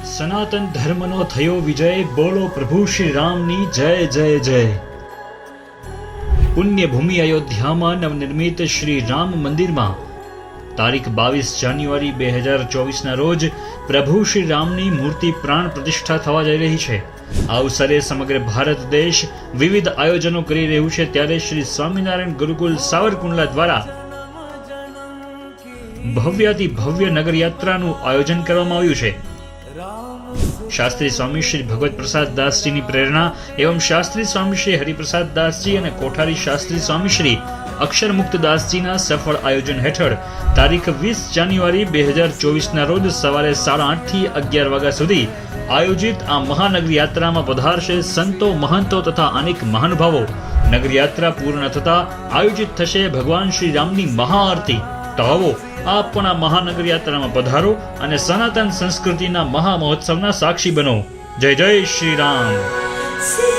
સનાતન ધર્મનો થયો વિજય, બોલો પ્રભુ શ્રી રામની જય જય જય. પુણ્યભૂમિ અયોધ્યામાં નવનિર્મિત શ્રી રામ મંદિરમાં તારીખ 22 જાન્યુઆરી 2024ના રોજ પ્રભુ શ્રી રામની મૂર્તિ પ્રાણ પ્રતિષ્ઠા થવા જઈ રહી છે. આ અવસરે સમગ્ર ભારત દેશ વિવિધ આયોજનો કરી રહ્યું છે. ત્યારે શ્રી સ્વામિનારાયણ ગુરુકુલ સાવરકુંડલા દ્વારા ભવ્યાતિ ભવ્ય નગર યાત્રાનું આયોજન કરવામાં આવ્યું છે. શાસ્ત્રી સ્વામી શ્રી ભગવત પ્રસાદ દાસજીની પ્રેરણા એવં શાસ્ત્રી સ્વામી શ્રી હરિપ્રસાદ દાસજી અને કોઠારી શાસ્ત્રી સ્વામી શ્રી અક્ષરમુક્ત દાસજીના સફળ આયોજન હેઠળ તારીખ 20 જાન્યુઆરી 2024ના રોજ સવારે 8:30 થી 11 વાગ્યા સુધી આયોજિત આ મહાનગર યાત્રામાં પધારશે સંતો, મહંતો તથા અનેક મહાનુભાવો. નગર યાત્રા પૂર્ણ થતા આયોજિત થશે ભગવાન શ્રી રામની મહાઆરતી. તો આવો આપ પણ આ મહાનગર યાત્રામાં પધારો અને સનાતન સંસ્કૃતિના મહા મહોત્સવના સાક્ષી બનો. જય જય શ્રી રામ.